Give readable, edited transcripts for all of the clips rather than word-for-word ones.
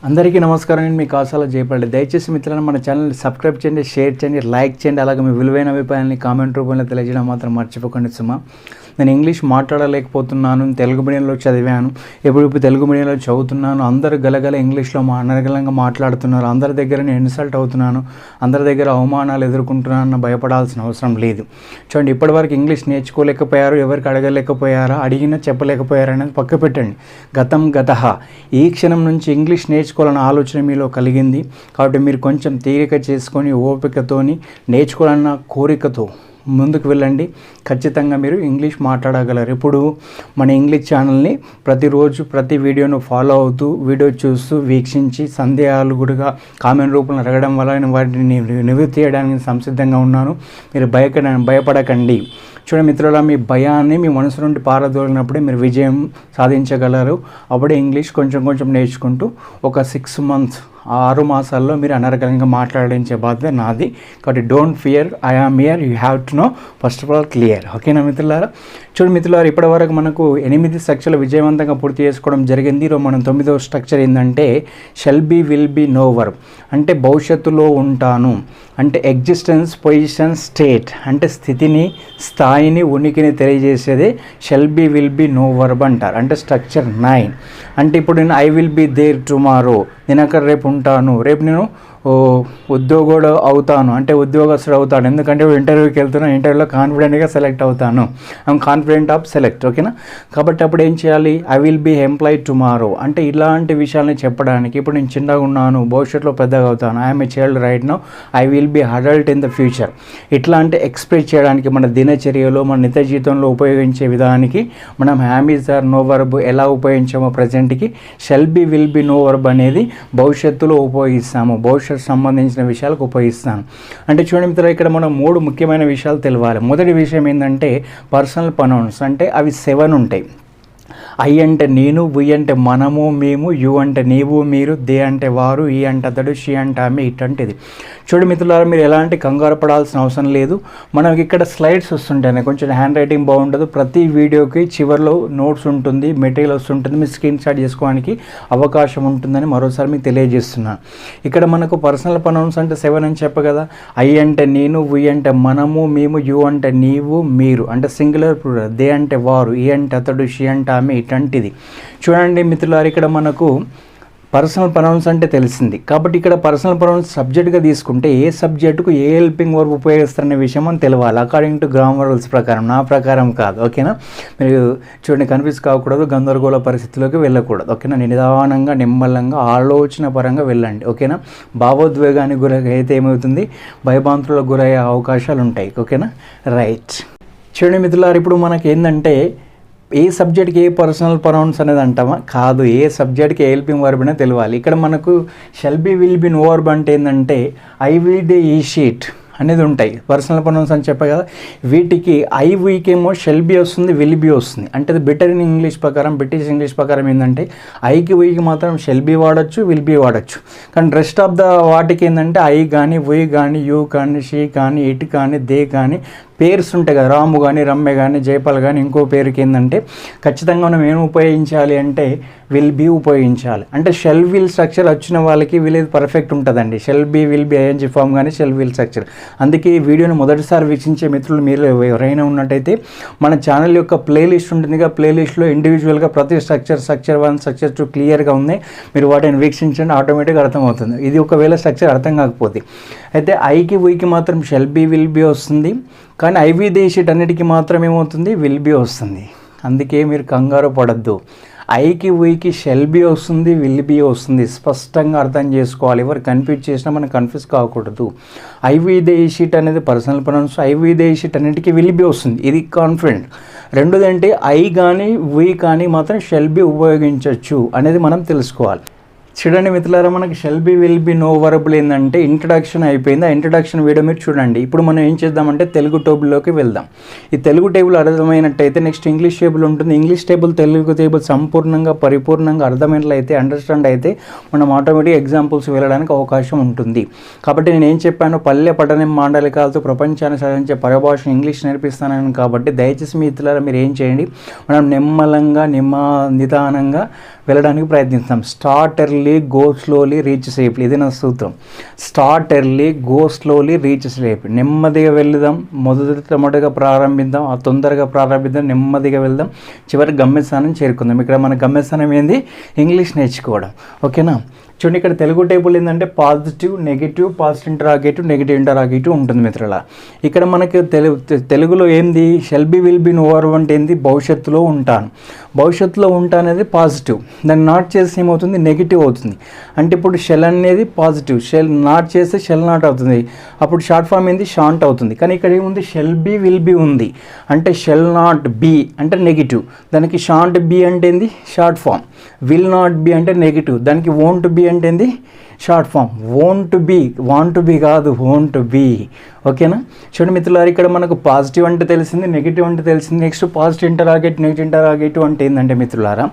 అందరికీ నమస్కారం. నేను మీ కాసాల జయపల్లి. దయచేసి మిత్రులను మన ఛానల్ని సబ్స్క్రైబ్ చేయండి, షేర్ చేయండి, లైక్ చేయండి. అలాగే మీ విలువైన అభిప్రాయాన్ని కామెంట్ రూపంలో తెలియజేయడం మాత్రం మర్చిపోకండి సుమా. నేను ఇంగ్లీష్ మాట్లాడలేకపోతున్నాను, తెలుగు మీడియంలో చదివాను, ఇప్పుడు తెలుగు మీడియంలో చదువుతున్నాను. అందరూ గలగల ఇంగ్లీష్లో అనర్గళంగా మాట్లాడుతున్నారు. అందరి దగ్గర నేను ఇన్సల్ట్ అవుతున్నాను, అందరి దగ్గర అవమానాలు ఎదుర్కొంటున్నాను. భయపడాల్సిన అవసరం లేదు. చూడండి, ఇప్పటివరకు ఇంగ్లీష్ నేర్చుకోలేకపోయారు, ఎవరికి అడగలేకపోయారా, అడిగినా చెప్పలేకపోయారా అనేది పక్క పెట్టండి. గతం గతః. ఈ క్షణం నుంచి ఇంగ్లీష్ నేర్చుకోవాలన్న ఆలోచన మీలో కలిగింది కాబట్టి మీరు కొంచెం తీరిక చేసుకొని ఓపికతోని నేర్చుకోవాలన్న కోరికతో ముందుకు వెళ్ళండి. ఖచ్చితంగా మీరు ఇంగ్లీష్ మాట్లాడగలరు. ఇప్పుడు మన ఇంగ్లీష్ ఛానల్ని ప్రతిరోజు ప్రతి వీడియోను ఫాలో అవుతూ వీడియో చూస్తూ వీక్షించి సందేహాలు కూడా కామెంట్ రూపంలో అడగడం వల్ల నేను వాటిని నివృత్తి చేయడానికి సంసిద్ధంగా ఉన్నాను. మీరు భయపడకండి. చూడండి మిత్రుల, మీ భయాన్ని మీ మనసు నుండి పారదోలినప్పుడే మీరు విజయం సాధించగలరు. అప్పుడే ఇంగ్లీష్ కొంచెం కొంచెం నేర్చుకుంటూ ఒక 6 months 6 మాసాల్లో మీరు అనర్గళంగా మాట్లాడించే బాధ్యత నాది. కాబట్టి don't fear, I am here, you have to know first of all clear. ఓకేనా మిత్రులారా? చూడండి మిత్రులారా, ఇప్పటివరకు మనకు 8 స్ట్రక్చర్లు విజయవంతంగా పూర్తి చేసుకోవడం జరిగింది. ఈరోజు మనం 9వ స్ట్రక్చర్ ఏంటంటే shall be, will be, no verb. అంటే భవిష్యత్తులో ఉంటాను అంటే ఎగ్జిస్టెన్స్, పొజిషన్, స్టేట్ అంటే స్థితిని, స్థాయిని, ఉనికిని తెలియజేసేదే shall be, will be, no verb అంటారు. అంటే స్ట్రక్చర్ 9. అంటే ఇప్పుడు నేను I will be there tomorrow, నేను అక్కడ రేపు ఉంటాను, రేపు నేను ఉద్యోగుడు అవుతాను అంటే ఉద్యోగస్తుడు అవుతాను. ఎందుకంటే ఇంటర్వ్యూకి వెళ్తున్నాను, ఇంటర్వ్యూలో కాన్ఫిడెంట్గా సెలెక్ట్ అవుతాను, ఐఎమ్ కాన్ఫిడెంట్ ఆఫ్ సెలెక్ట్. ఓకేనా? కాబట్టి అప్పుడు ఏం చేయాలి? I will be employ tomorrow అంటే ఇలాంటి విషయాల్ని చెప్పడానికి. ఇప్పుడు నేను చిన్నగా ఉన్నాను, భవిష్యత్తులో పెద్దగా అవుతాను, I'm a child right now, I will be adult in the future. ఇట్లాంటి ఎక్స్ప్రెస్ చేయడానికి మన దినచర్యలో, మన నిత్య జీవితంలో ఉపయోగించే విధానానికి మనం am is are no verb ఎలా ఉపయోగించామో ప్రజెంట్కి shall be, will be, no verb అనేది భవిష్యత్తులో ఉపయోగిస్తాము, భవిష్యత్తు సంబంధించిన విషయాలకు ఉపయోగిస్తాను. అంటే చూడండి మిత్రులు, ఇక్కడ మనం 3 ముఖ్యమైన విషయాలు తెలవాలి. మొదటి విషయం ఏంటంటే పర్సనల్ ప్రొనౌన్స్. అంటే అవి 7 ఉంటాయి. ఐ అంటే నేను, వి అంటే మనము, మేము, యు అంటే నీవు, మీరు, దే అంటే వారు, ఈ అంటే అతడు, షీ అంటే ఆమె, ఇటువంటిది. చూడు మిత్రులారా, మీరు ఎలాంటి కంగారు పడాల్సిన అవసరం లేదు. మనకి ఇక్కడ స్లైడ్స్ వస్తుంటాయి, కొంచెం హ్యాండ్ రైటింగ్ బాగుంటుంది. ప్రతి వీడియోకి చివరిలో నోట్స్ ఉంటుంది, మెటీరియల్ వస్తుంటుంది, మీరు స్క్రీన్ షాట్ చేసుకోవడానికి అవకాశం ఉంటుందని మరోసారి మీకు తెలియజేస్తున్నాను. ఇక్కడ మనకు పర్సనల్ ప్రొనౌన్స్ అంటే 7 అని చెప్ప కదా. ఐ అంటే నేను, వి అంటే మనము, మేము, యు అంటే నీవు, మీరు అంటే సింగులర్ ప్లూరల్, దే అంటే వారు, ఈ అంటే అతడు, షీ అంటే ఆమె, ఇటువంటిది. చూడండి మిత్రులారా, ఇక్కడ మనకు పర్సనల్ ప్రొనౌన్స్ అంటే తెలిసింది. కాబట్టి ఇక్కడ పర్సనల్ ప్రొనౌన్స్ సబ్జెక్ట్గా తీసుకుంటే ఏ సబ్జెక్టుకు ఏ హెల్పింగ్ వర్బ్ ఉపయోగిస్తారనే విషయం అని తెలియాలి, అకార్డింగ్ టు గ్రామర్ రూల్స్ ప్రకారం, నా ప్రకారం కాదు. ఓకేనా? మీరు చూడండి, కన్ఫ్యూజ్ కాకూడదు, గందరగోళ పరిస్థితిలోకి వెళ్ళకూడదు. ఓకేనా? నిదానంగా, నిమ్మలంగా, ఆలోచన పరంగా వెళ్ళండి. ఓకేనా? భావోద్వేగానికి గురి అయితే ఏమవుతుంది, భయభ్రాంతులకు గురయ్యే అవకాశాలు ఉంటాయి. ఓకేనా? రైట్. చూడండి మిత్రులారు, ఇప్పుడు మనకి ఏంటంటే ఏ సబ్జెక్ట్కి ఏ పర్సనల్ ప్రొనౌన్స్ అనేది అంటామా? కాదు, ఏ సబ్జెక్ట్కి ఏ హెల్పింగ్ వర్బ్ అనేది తెలియాలి. ఇక్కడ మనకు shall be, will be, no verb అంటే ఏంటంటే ఐ విల్ డే, ఈ షీట్ అనేది ఉంటాయి. పర్సనల్ ప్రొనౌన్స్ అని చెప్పా కదా. వీటికి ఐ వీకేమో షెల్ బీ వస్తుంది, విల్ బీ వస్తుంది. అంటే అది బెటర్ ఇన్ ఇంగ్లీష్ ప్రకారం, బ్రిటిష్ ఇంగ్లీష్ ప్రకారం ఏంటంటే ఐకి వీకి మాత్రం షెల్ బీ వాడచ్చు, విల్ బీ వాడచ్చు. కానీ రెస్ట్ ఆఫ్ ద వాటికి ఏంటంటే ఐ కానీ, వీ కానీ, యూ కానీ, షీ కానీ, ఇట్ కానీ, దే కానీ పేర్స్ ఉంటాయి కదా. రాము కానీ, రమ్య కానీ, జయపాల్ కానీ ఇంకో పేరుకి ఏంటంటే ఖచ్చితంగా మనం ఏం ఉపయోగించాలి అంటే విల్ బీ ఉపయోగించాలి. అంటే షెల్ విల్ స్ట్రక్చర్ వచ్చిన వాళ్ళకి వీళ్ళది పర్ఫెక్ట్ ఉంటుందండి. Shall be, will be, ING form కానీ షెల్ విల్ స్ట్రక్చర్. అందుకే ఈ వీడియోని మొదటిసారి వీక్షించే మిత్రులు మీరు ఎవరైనా ఉన్నట్టయితే మన ఛానల్ యొక్క ప్లేలిస్ట్ ఉంటుందిగా, ప్లేలిస్ట్లో ఇండివిజువల్గా ప్రతి స్ట్రక్చర్ 1, స్ట్రక్చర్ 2 క్లియర్గా ఉంది. మీరు వాటిని వీక్షించండి, ఆటోమేటిక్గా అర్థమవుతుంది. ఇది ఒకవేళ స్ట్రక్చర్ అర్థం కాకపోతే అయితే ఐకి వీకి మాత్రం షెల్ బీ, విల్ బీ వస్తుంది. కానీ ఐవి దే షీట్ అన్నిటికీ మాత్రం ఏమవుతుంది, విల్ బీ వస్తుంది. అందుకే మీరు కంగారు పడద్దు. ఐకి వీకి షెల్ బీ వస్తుంది, విల్ బీ వస్తుంది. స్పష్టంగా అర్థం చేసుకోవాలి. ఎవరు కన్ఫ్యూజ్ చేసినా మనం కన్ఫ్యూజ్ కాకూడదు. ఐవి దే షీట్ అనేది personal pronouns, IV they sheet అన్నిటికీ విల్ బీ వస్తుంది. ఇది కాన్ఫిడెంట్. రెండోది అంటే ఐ కానీ, వీ కానీ మాత్రం షెల్ బీ ఉపయోగించవచ్చు అనేది మనం తెలుసుకోవాలి. చూడండి మిత్రులారా, మనకి shall be, will be, no వర్బులు ఏంటంటే ఇంట్రడక్షన్ అయిపోయింది. ఆ ఇంట్రడక్షన్ వీడియో మీరు చూడండి. ఇప్పుడు మనం ఏం చేద్దామంటే తెలుగు టేబుల్లోకి వెళ్దాం. ఈ తెలుగు టేబుల్ అర్థమైనట్టయితే నెక్స్ట్ ఇంగ్లీష్ టేబుల్ ఉంటుంది. ఇంగ్లీష్ టేబుల్, తెలుగు టేబుల్ సంపూర్ణంగా, పరిపూర్ణంగా అర్థమైనట్లయితే, అండర్స్టాండ్ అయితే మనం ఆటోమేటిక్ ఎగ్జాంపుల్స్ వెళ్ళడానికి అవకాశం ఉంటుంది. కాబట్టి నేను ఏం చెప్పాను, పల్లె పట్టణం మాండలికాలతో ప్రపంచాన్ని సాధించే పరిభాష ఇంగ్లీష్ నేర్పిస్తానని. కాబట్టి దయచేసి మిత్రులారా మీరు ఏం చేయండి, మనం నిదానంగా వెళ్ళడానికి ప్రయత్నిస్తాం. Start early, early go slowly reach safely. ఇది నా సూత్రం. Start early go slowly reach safely. నెమ్మదిగా వెళ్దాం, మొదటగా ప్రారంభిద్దాం, తొందరగా ప్రారంభిద్దాం, నెమ్మదిగా వెళ్దాం, చివరి గమ్యస్థానం చేరుకుందాం. ఇక్కడ మన గమ్యస్థానం ఏంది? ఇంగ్లీష్ నేర్చుకోవడం. ఓకేనా? చూడండి, ఇక్కడ తెలుగు టేబుల్ ఏంటంటే positive, negative, positive interrogative, negative interrogative ఉంటుంది మిత్రుల. ఇక్కడ మనకి తెలుగులో ఏంది? Shell be, will B, knower అంటే ఏంది? భవిష్యత్తులో ఉంటాను. భవిష్యత్తులో ఉంటాను అనేది పాజిటివ్. దాన్ని నాట్ చేసి ఏమవుతుంది? నెగిటివ్ అవుతుంది. అంటే ఇప్పుడు షెల్ అనేది పాజిటివ్, షెల్ నాట్ చేస్తే షెల్ నాట్ అవుతుంది. అప్పుడు షార్ట్ ఫామ్ ఏంది? షాంట్ అవుతుంది. కానీ ఇక్కడ ఏముంది? షెల్ బి, విల్ బి ఉంది. అంటే షెల్ నాట్ బి అంటే నెగిటివ్, దానికి షాంట్ బి అంటే ఏంది? Short form. Will not be అంటే నెగిటివ్, దానికి వోంట్ బి అంటే ఏంది? Short form. Won't be, want be కాదు, వోంట్ బి. ఓకేనా? చూడండి మిత్రులారా, ఇక్కడ మనకు పాజిటివ్ అంటే తెలిసింది, నెగిటివ్ అంటే తెలిసింది. Next positive interrogative, negative interrogative అంటే ఏంటంటే మిత్రులారా,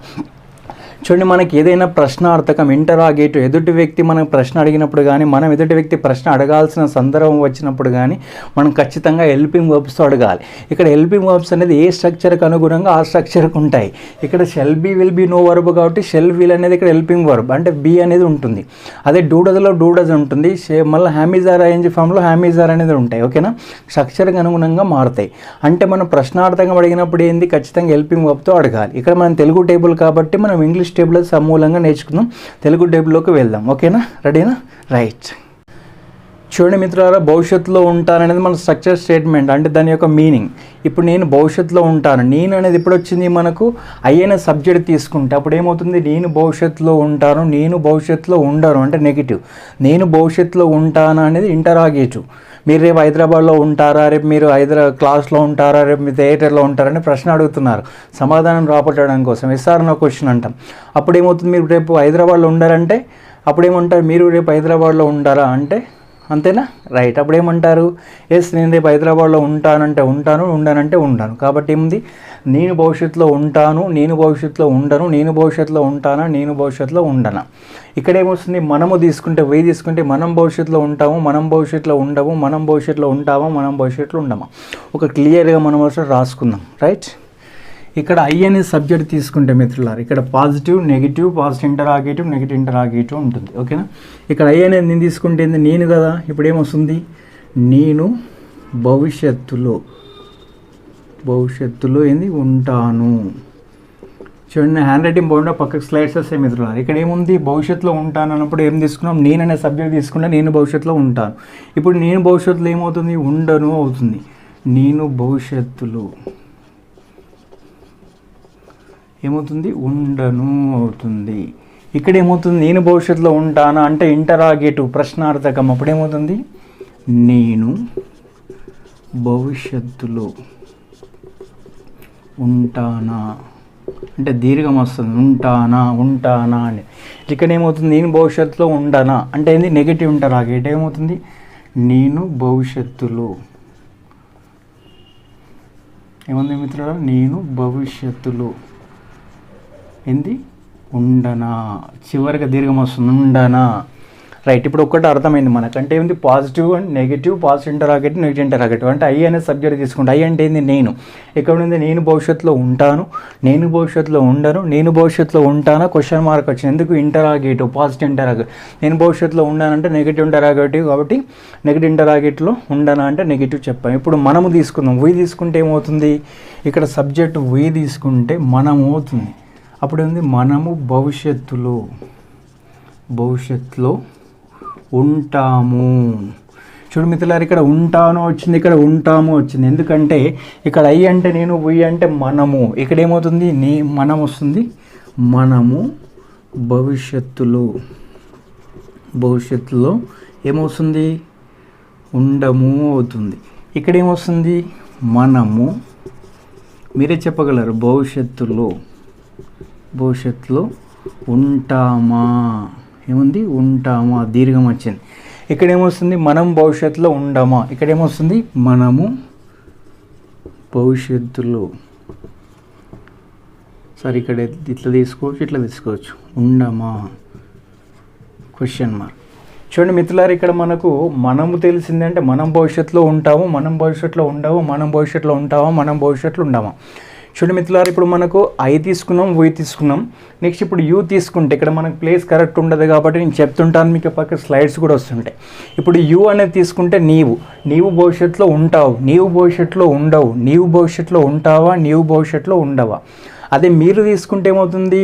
చూడండి, మనకి ఏదైనా ప్రశ్నార్థకం ఇంటరాగేటివ్, ఎదుటి వ్యక్తి మనకు ప్రశ్న అడిగినప్పుడు కానీ, మనం ఎదుటి వ్యక్తి ప్రశ్న అడగాల్సిన సందర్భం వచ్చినప్పుడు కానీ మనం ఖచ్చితంగా హెల్పింగ్ వర్బ్స్తో అడగాలి. ఇక్కడ హెల్పింగ్ వర్బ్స్ అనేది ఏ స్ట్రక్చర్కి అనుగుణంగా ఆ స్ట్రక్చర్కి ఉంటాయి. ఇక్కడ shall be, will be, no verb కాబట్టి షెల్ విల్ అనేది ఇక్కడ హెల్పింగ్ వర్బ్ అంటే బి అనేది ఉంటుంది. అదే డూడజ్లో డూడజ్ ఉంటుంది. మళ్ళీ హ్యామీజార్ ఐఎన్జీ ఫామ్లో హ్యామీజార్ అనేది ఉంటాయి. ఓకేనా? స్ట్రక్చర్కి అనుగుణంగా మారుతాయి. అంటే మనం ప్రశ్నార్థకం అడిగినప్పుడు ఏంది? ఖచ్చితంగా హెల్పింగ్ వర్బ్తో అడగాలి. ఇక్కడ మనం తెలుగు టేబుల్ కాబట్టి మనం ఇంగ్లీష్ టేబుల్ సమూలంగా నేర్చుకుందాం. తెలుగు టేబుల్లోకి వెళ్దాం. ఓకేనా? రెడీనా? రైట్. చూడండి మిత్రులారా, భవిష్యత్తులో ఉంటాననేది మన స్ట్రక్చర్ స్టేట్మెంట్, అంటే దాని యొక్క మీనింగ్. ఇప్పుడు నేను భవిష్యత్తులో ఉంటాను, నేను అనేది ఎప్పుడు వచ్చింది? మనకు ఐ అనే సబ్జెక్ట్ తీసుకుంటే అప్పుడు ఏమవుతుంది? నేను భవిష్యత్తులో ఉంటాను, నేను భవిష్యత్తులో ఉండను అంటే నెగిటివ్. నేను భవిష్యత్తులో ఉంటాను అనేది ఇంటరాగేటివ్. మీరు రేపు హైదరాబాద్లో ఉంటారా, రేపు మీరు క్లాస్లో ఉంటారా, రేపు మీ థియేటర్లో ఉంటారని ప్రశ్న అడుగుతున్నారు సమాధానం రాబట్టడం కోసం. ఎస్ఆర్ నో క్వశ్చన్ అంటాం. అప్పుడు ఏమవుతుంది? మీరు రేపు హైదరాబాద్లో ఉండారంటే అప్పుడు ఏమంటారు? మీరు రేపు హైదరాబాద్లో ఉంటారా అంటే, అంతేనా? రైట్. అప్పుడు ఏమంటారు? ఎస్, నేను రేపు హైదరాబాద్లో ఉంటానంటే ఉంటాను, ఉండనంటే ఉండను. కాబట్టి ఏముంది? నేను భవిష్యత్తులో ఉంటాను, నేను భవిష్యత్తులో ఉండను, నేను భవిష్యత్తులో ఉంటానా, నేను భవిష్యత్తులో ఉండనా. ఇక్కడ ఏమొస్తుంది? మనము తీసుకుంటే, తీసుకుంటే మనం భవిష్యత్తులో ఉంటాము, మనం భవిష్యత్తులో ఉండము, మనం భవిష్యత్తులో ఉంటామా, మనం భవిష్యత్తులో ఉండమా. ఒక క్లియర్గా మనం అసలు రాసుకుందాం. రైట్. ఇక్కడ ఐ అనే సబ్జెక్ట్ తీసుకుంటే మిత్రులారు, ఇక్కడ positive, negative, positive interrogative, negative interrogative ఉంటుంది. ఓకేనా? ఇక్కడ ఐ అనేది నేను తీసుకుంటే ఏంది? నేను కదా. ఇప్పుడు ఏమొస్తుంది? నేను భవిష్యత్తులో ఏంది? ఉంటాను. చూడండి, హ్యాండ్ రైటింగ్ బాగుండే పక్కకు స్లైడ్స్ వస్తాయి మిత్రులారు. ఇక్కడ ఏముంది? భవిష్యత్తులో ఉంటాను అన్నప్పుడు ఏం తీసుకున్నాం? నేను అనే సబ్జెక్ట్ తీసుకుంటే నేను భవిష్యత్తులో ఉంటాను. ఇప్పుడు నేను భవిష్యత్తులో ఏమవుతుంది? ఉండను అవుతుంది. నేను భవిష్యత్తులో ఏమవుతుంది? ఉండను అవుతుంది. ఇక్కడ ఏమవుతుంది? నేను భవిష్యత్తులో ఉంటానా అంటే ఇంటరాగేటివ్, ప్రశ్నార్థకం. అప్పుడు ఏమవుతుంది? నేను భవిష్యత్తులో ఉంటానా అంటే దీర్ఘం వస్తుంది. ఉంటానా అని. ఇక్కడ ఏమవుతుంది? నేను భవిష్యత్తులో ఉండనా అంటే ఏంది? Negative interrogative. ఏమవుతుంది? నేను భవిష్యత్తులో ఏముంది మిత్రులారా? నేను భవిష్యత్తులో ఏంది? ఉండనా. చివరిగా దీర్ఘం వస్తుంది. ఉండనా. రైట్. ఇప్పుడు ఒక్కటి అర్థమైంది మనకంటే ఏంది? Positive and negative, positive interrogative, negative interrogative. అంటే ఐ అనే సబ్జెక్ట్ తీసుకుంటే ఐ అంటే ఏంది? నేను. ఇక్కడ ఉంది నేను భవిష్యత్తులో ఉంటాను, నేను భవిష్యత్తులో ఉండను, నేను భవిష్యత్తులో ఉంటానా క్వశ్చన్ మార్క్ వచ్చింది. ఎందుకు? Interrogative, positive interrogative. నేను భవిష్యత్తులో ఉండానంటే నెగిటివ్ ఇంటరాగేటివ్ కాబట్టి నెగిటివ్ ఇంటరాగేటివ్లో ఉండనా అంటే నెగిటివ్ చెప్పాను. ఇప్పుడు మనము తీసుకుందాం. వీ తీసుకుంటే ఏమవుతుంది? ఇక్కడ సబ్జెక్ట్ వీ తీసుకుంటే మనము అవుతుంది. అప్పుడు ఏంది? మనము భవిష్యత్తులో ఉంటాము. చూడు మిత్రులారు, ఇక్కడ ఉంటాను వచ్చింది, ఇక్కడ ఉంటాము వచ్చింది. ఎందుకంటే ఇక్కడ ఐ అంటే నేను, వీ అంటే మనము. ఇక్కడ ఏమవుతుంది? మనం వస్తుంది. మనము భవిష్యత్తులో ఏమవుతుంది? ఉండము అవుతుంది. ఇక్కడ ఏమొస్తుంది? మనము, మీరే చెప్పగలరు, భవిష్యత్తులో ఉంటామా. ఏముంది? ఉంటామా, దీర్ఘం వచ్చింది. ఇక్కడ ఏమొస్తుంది? మనం భవిష్యత్తులో ఉండమా. ఇక్కడ ఏమొస్తుంది? మనము భవిష్యత్తులో. సరే, ఇక్కడ ఇట్లా తీసుకోవచ్చు, ఇట్లా తీసుకోవచ్చు. ఉండమా క్వశ్చన్ మార్క్. చూడండి మిత్రులారు, ఇక్కడ మనకు మనము తెలిసింది అంటే మనం భవిష్యత్తులో ఉంటాము, మనం భవిష్యత్తులో ఉండము, మనం భవిష్యత్తులో ఉంటామా, మనం భవిష్యత్తులో ఉండమా. చూడండి మిత్రులారా, ఇప్పుడు మనకు ఐ తీసుకున్నాం, వై తీసుకున్నాం. నెక్స్ట్ ఇప్పుడు యూ తీసుకుంటే ఇక్కడ మనకు ప్లేస్ కరెక్ట్ ఉండదు కాబట్టి నేను చెప్తుంటాను, మీకు పక్క స్లైడ్స్ కూడా వస్తుంటాయి. ఇప్పుడు యూ అనేది తీసుకుంటే నీవు భవిష్యత్తులో ఉంటావు, నీవు భవిష్యత్తులో ఉండవు, నీవు భవిష్యత్తులో ఉంటావా, నీవు భవిష్యత్తులో ఉండవా. అదే మీరు తీసుకుంటే ఏమవుతుంది,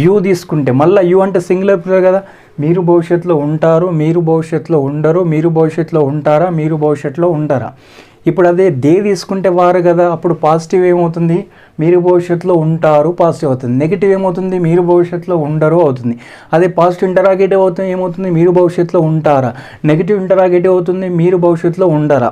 యూ తీసుకుంటే మళ్ళీ యూ అంటే సింగులర్ ప్లూరల్ కదా, మీరు భవిష్యత్తులో ఉంటారు, మీరు భవిష్యత్తులో ఉండరు, మీరు భవిష్యత్తులో ఉంటారా, మీరు భవిష్యత్తులో ఉండరా. ఇప్పుడు అదే దే తీసుకుంటే వారు కదా, అప్పుడు పాజిటివ్ ఏమవుతుంది, మీరు భవిష్యత్తులో ఉంటారు పాజిటివ్ అవుతుంది. నెగిటివ్ ఏమవుతుంది, మీరు భవిష్యత్తులో ఉండరు అవుతుంది. అదే పాజిటివ్ ఇంటరాగేటివ్ అవుతుంది ఏమవుతుంది, మీరు భవిష్యత్తులో ఉంటారా. నెగిటివ్ ఇంటరాగేటివ్ అవుతుంది, మీరు భవిష్యత్తులో ఉండరా.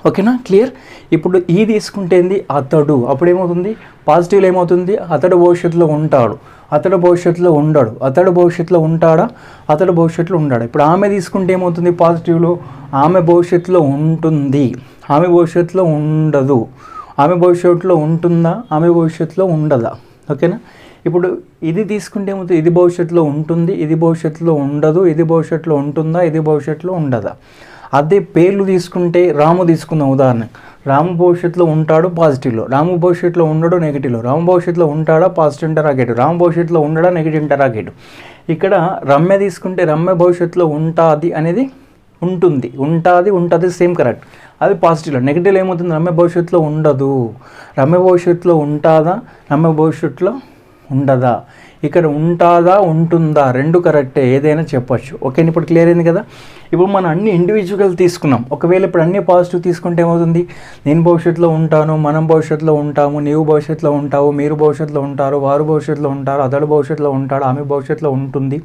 ఓకేనా, క్లియర్. ఇప్పుడు ఈ తీసుకుంటే ఏంది, అతడు. అప్పుడు ఏమవుతుంది, పాజిటివ్లో ఏమవుతుంది, అతడు భవిష్యత్తులో ఉంటాడు, అతడు భవిష్యత్తులో ఉండడు, అతడు భవిష్యత్తులో ఉంటాడా, అతడు భవిష్యత్తులో ఉండడు. ఇప్పుడు ఆమె తీసుకుంటే ఏమవుతుంది, పాజిటివ్లో ఆమె భవిష్యత్తులో ఉంటుంది, ఆమె భవిష్యత్తులో ఉండదు, ఆమె భవిష్యత్తులో ఉంటుందా, ఆమె భవిష్యత్తులో ఉండదా. ఓకేనా. ఇప్పుడు ఇది తీసుకుంటే ఏమవుతుంది, ఇది భవిష్యత్తులో ఉంటుంది, ఇది భవిష్యత్తులో ఉండదు, ఇది భవిష్యత్తులో ఉంటుందా, ఇది భవిష్యత్తులో ఉండదా. అదే పేర్లు తీసుకుంటే రాము తీసుకుందాం ఉదాహరణ. రాము భవిష్యత్తులో ఉంటాడు పాజిటివ్లో, రాము భవిష్యత్తులో ఉండడు నెగిటివ్లో. రాము భవిష్యత్తులో ఉంటాడా, పాజిటివ్ ఇంటరాగేటివ్. రాము భవిష్యత్తులో ఉండడా, నెగిటివ్ ఇంటరాగేటివ్. ఇక్కడ రమ్య తీసుకుంటే రమ్య భవిష్యత్తులో ఉంటుంది అనేది ఉంటుంది సేమ్ కరెక్ట్, అది పాజిటివ్లో. నెగిటివ్లో ఏమవుతుంది, రమ్య భవిష్యత్తులో ఉండదు, రమ్య భవిష్యత్తులో ఉంటుందా, రమ్య భవిష్యత్తులో ఉండదా. ఇక్కడ ఉంటుందా ఉంటుందా రెండు కరెక్టే, ఏదైనా చెప్పచ్చు. ఓకే, ఇప్పుడు క్లియర్ అయింది కదా. ఇప్పుడు మనం అన్ని ఇండివిజువల్ తీసుకున్నాం. ఒకవేళ ఇప్పుడు అన్ని పాజిటివ్ తీసుకుంటే ఏమవుతుంది, నేను భవిష్యత్తులో ఉంటాను, మనం భవిష్యత్తులో ఉంటాము, నీవు భవిష్యత్తులో ఉంటావు, మీరు భవిష్యత్తులో ఉంటారు, వారు భవిష్యత్తులో ఉంటారు, అతడు భవిష్యత్తులో ఉంటాడు, ఆమె భవిష్యత్తులో ఉంటుంది,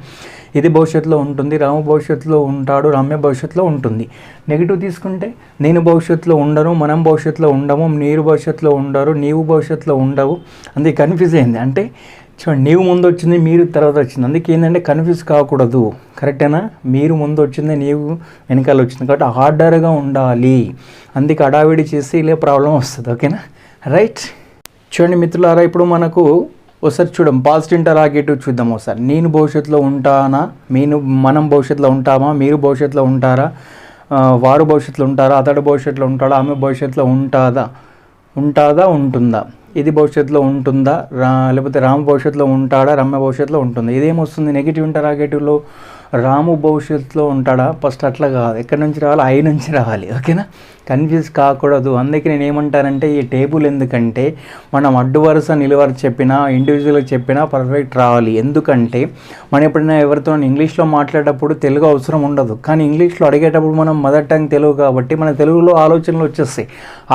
ఇది భవిష్యత్తులో ఉంటుంది, రాము భవిష్యత్తులో ఉంటాడు, రమ్య భవిష్యత్తులో ఉంటుంది. నెగిటివ్ తీసుకుంటే నేను భవిష్యత్తులో ఉండను, మనం భవిష్యత్తులో ఉండము, మీరు భవిష్యత్తులో ఉండరు, నీవు భవిష్యత్తులో ఉండవు. అందుకే కన్ఫ్యూజ్ అయింది. అంటే చూడండి, నీవు ముందు వచ్చింది, మీరు తర్వాత వచ్చింది. అందుకే ఏంటంటే కన్ఫ్యూజ్ కాకూడదు. కరెక్టేనా, మీరు ముందు వచ్చింది, నీవు వెనకాల వచ్చింది, కాబట్టి ఆర్డర్గా ఉండాలి. అందుకే అడావిడి చేసి ఇలా ప్రాబ్లం వస్తుంది. ఓకేనా, రైట్. చూడండి మిత్రులారా, ఇప్పుడు మనకు ఒకసారి చూద్దాం పాజిటివ్ ఇంటరాగేటివ్ చూద్దాం ఒకసారి. నేను భవిష్యత్తులో ఉంటానా, మనం భవిష్యత్తులో ఉంటామా, మీరు భవిష్యత్తులో ఉంటారా, వారు భవిష్యత్తులో ఉంటారా, అతడు భవిష్యత్తులో ఉంటాడా, ఆమె భవిష్యత్తులో ఉంటుందా ఉంటుందా. ఇది భవిష్యత్తులో ఉంటుందా, లేకపోతే రాము భవిష్యత్తులో ఉంటాడా, రమ్య భవిష్యత్తులో ఉంటుందా. ఇదేమొస్తుంది, నెగిటివ్ ఇంటరాగేటివ్లో రాము భవిష్యత్తులో ఉంటాడా. ఫస్ట్ అట్లా కాదు, ఎక్కడి నుంచి రావాలి, ఐ నుంచి రావాలి. ఓకేనా, కన్ఫ్యూజ్ కాకూడదు. అందుకే నేను ఏమంటానంటే ఈ టేబుల్ ఎందుకంటే మనం అడ్డు వరుస నిలువరు చెప్పినా ఇండివిజువల్గా చెప్పినా పర్ఫెక్ట్ రావాలి. ఎందుకంటే మనం ఎప్పుడైనా ఎవరితో ఇంగ్లీష్లో మాట్లాడేటప్పుడు తెలుగు అవసరం ఉండదు, కానీ ఇంగ్లీష్లో అడిగేటప్పుడు మనం మదర్ టంగ్ తెలుగు కాబట్టి మన తెలుగులో ఆలోచనలు వచ్చేస్తాయి.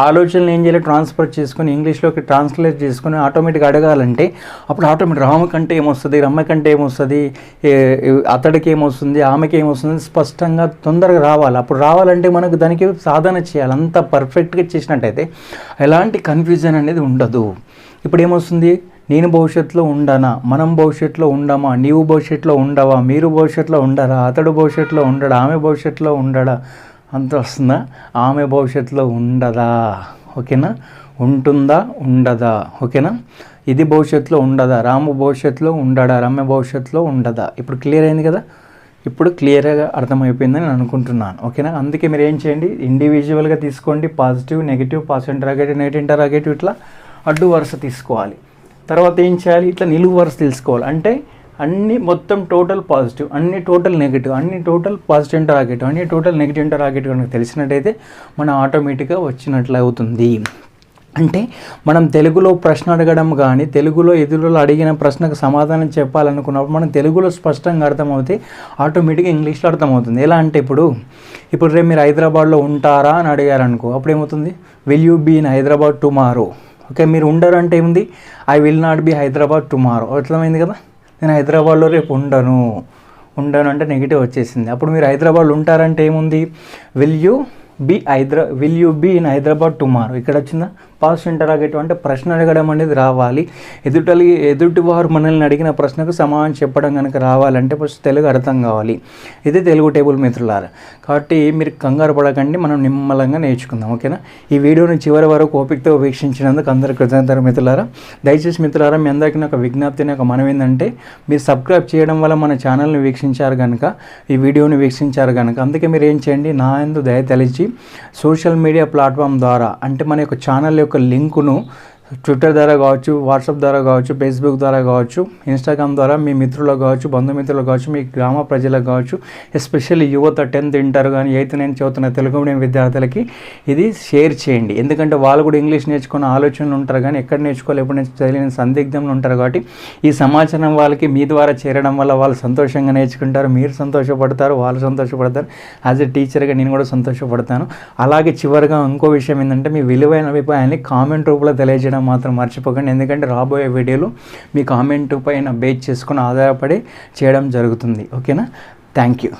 ఆలోచనలు ఏం చేయాలి, ట్రాన్స్ఫర్ చేసుకొని ఇంగ్లీష్లోకి ట్రాన్స్లేట్ చేసుకొని ఆటోమేటిక్గా అడగాలంటే అప్పుడు ఆటోమేటిక్ రాము కంటే ఏమొస్తుంది, రమ్య కంటే ఏమొస్తుంది, అతడికి ఏమొస్తుంది, ఆమెకి ఏమొస్తుంది, స్పష్టంగా తొందరగా రావాలి. అప్పుడు రావాలంటే మనకు దానికి సాధన చేయాలి. అంతా పర్ఫెక్ట్గా చేసినట్టయితే ఎలాంటి కన్ఫ్యూజన్ అనేది ఉండదు. ఇప్పుడు ఏమొస్తుంది, నేను భవిష్యత్తులో ఉండనా, మనం భవిష్యత్తులో ఉండమా, నీవు భవిష్యత్తులో ఉండవా, మీరు భవిష్యత్తులో ఉండరా, అతడు భవిష్యత్తులో ఉండడా, ఆమె భవిష్యత్తులో ఉండడా. అంత వస్తుందా, ఆమె భవిష్యత్తులో ఉండదా. ఓకేనా, ఉంటుందా ఉండదా. ఓకేనా, ఇది భవిష్యత్తులో ఉండదా, రాము భవిష్యత్తులో ఉండడా, రమ్య భవిష్యత్తులో ఉండదా. ఇప్పుడు క్లియర్ అయింది కదా, ఇప్పుడు క్లియర్గా అర్థమైపోయిందని నేను అనుకుంటున్నాను. ఓకేనా, అందుకే మీరు ఏం చేయండి, ఇండివిజువల్గా తీసుకోండి, positive negative, positive interrogative negative interrogative ఇట్లా అడ్డు వరుస తీసుకోవాలి. తర్వాత ఏం చేయాలి, ఇట్లా నిలువు వరుస తీసుకోవాలి. అంటే అన్ని మొత్తం టోటల్ పాజిటివ్, అన్ని టోటల్ నెగిటివ్, అన్ని టోటల్ పాజిటివ్ ఇంటరాగేటివ్, అన్ని టోటల్ నెగిటివ్ ఇంటరాగేటివ్ కనుక తెలిసినట్టయితే మనం ఆటోమేటిక్గా వచ్చినట్లు అవుతుంది. అంటే మనం తెలుగులో ప్రశ్న అడగడం కానీ తెలుగులో ఎదురులో అడిగిన ప్రశ్నకు సమాధానం చెప్పాలనుకున్నప్పుడు మనం తెలుగులో స్పష్టంగా అర్థమవుతే ఆటోమేటిక్గా ఇంగ్లీష్లో అర్థమవుతుంది. ఎలా అంటే ఇప్పుడు రేపు మీరు హైదరాబాద్లో ఉంటారా అని అడిగారనుకో, అప్పుడు ఏమవుతుంది, will you be in Hyderabad tomorrow. Okay, మీరు ఉండరు అంటే ఏముంది, I will not be Hyderabad tomorrow. అర్థమైంది కదా, నేను హైదరాబాద్లో రేపు ఉండను అంటే నెగిటివ్ వచ్చేసింది. అప్పుడు మీరు హైదరాబాద్లో ఉంటారంటే ఏముంది, will you be in Hyderabad tomorrow. ఇక్కడ వచ్చిందా, పాజిటివ్ ఇంటరాగేటివ్. అంటే ప్రశ్న అడగడం అనేది రావాలి. ఎదుటివారు మనల్ని అడిగిన ప్రశ్నకు సమాధానం చెప్పడం కనుక రావాలంటే ఫస్ట్ తెలుగు అర్థం కావాలి. ఇది తెలుగు టేబుల్ మిత్రులారా. కాబట్టి మీరు కంగారు పడకండి, మనం నిమ్మలంగా నేర్చుకుందాం. ఓకేనా, ఈ వీడియోని చివరి వరకు ఓపికతో వీక్షించినందుకు అందరికీ కృతజ్ఞతలు మిత్రులారా. దయచేసి మిత్రులారా, మీ అందరికీ నాకు విజ్ఞప్తి, నాకు మనం ఏంటంటే మీరు సబ్స్క్రైబ్ చేయడం వల్ల మన ఛానల్ని వీక్షించారు కనుక, ఈ వీడియోని వీక్షించారు కనుక, అందుకే మీరు ఏం చేయండి, నా యందు దయ తలిచి సోషల్ మీడియా ప్లాట్ఫామ్ ద్వారా అంటే మన యొక్క ఛానల్ యొక్క లింకును ట్విట్టర్ ద్వారా కావచ్చు, వాట్సాప్ ద్వారా కావచ్చు, ఫేస్బుక్ ద్వారా కావచ్చు, ఇన్స్టాగ్రామ్ ద్వారా మీ మిత్రులకు కావచ్చు, బంధుమిత్రులకు కావచ్చు, మీ గ్రామ ప్రజలకు కావచ్చు, ఎస్పెషల్లీ యువత 10th ఇంటర్ కానీ 8th 9th చదువుతున్న తెలుగు మీడియం విద్యార్థులకి ఇది షేర్ చేయండి. ఎందుకంటే వాళ్ళు కూడా ఇంగ్లీష్ నేర్చుకున్న ఆలోచనలు ఉంటారు, కానీ ఎక్కడ నేర్చుకోవాలి, ఎప్పుడు తెలియని సందిగ్ధంలో ఉంటారు. కాబట్టి ఈ సమాచారం వాళ్ళకి మీ ద్వారా చేరడం వల్ల వాళ్ళు సంతోషంగా నేర్చుకుంటారు, మీరు సంతోషపడతారు, వాళ్ళు సంతోషపడతారు. యాజ్ ఎ టీచర్గా నేను కూడా సంతోషపడతాను. అలాగే చివరిగా ఇంకో విషయం ఏంటంటే, మీ విలువైన అభిప్రాయాన్ని కామెంట్ రూపంలో తెలియజేయడం మాత్రం మర్చిపోకండి. ఎందుకంటే రాబోయే వీడియోలు మీ కామెంట్ పైన బేస్ చేసుకుని ఆధారపడి చేయడం జరుగుతుంది. ఓకేనా? Thank you.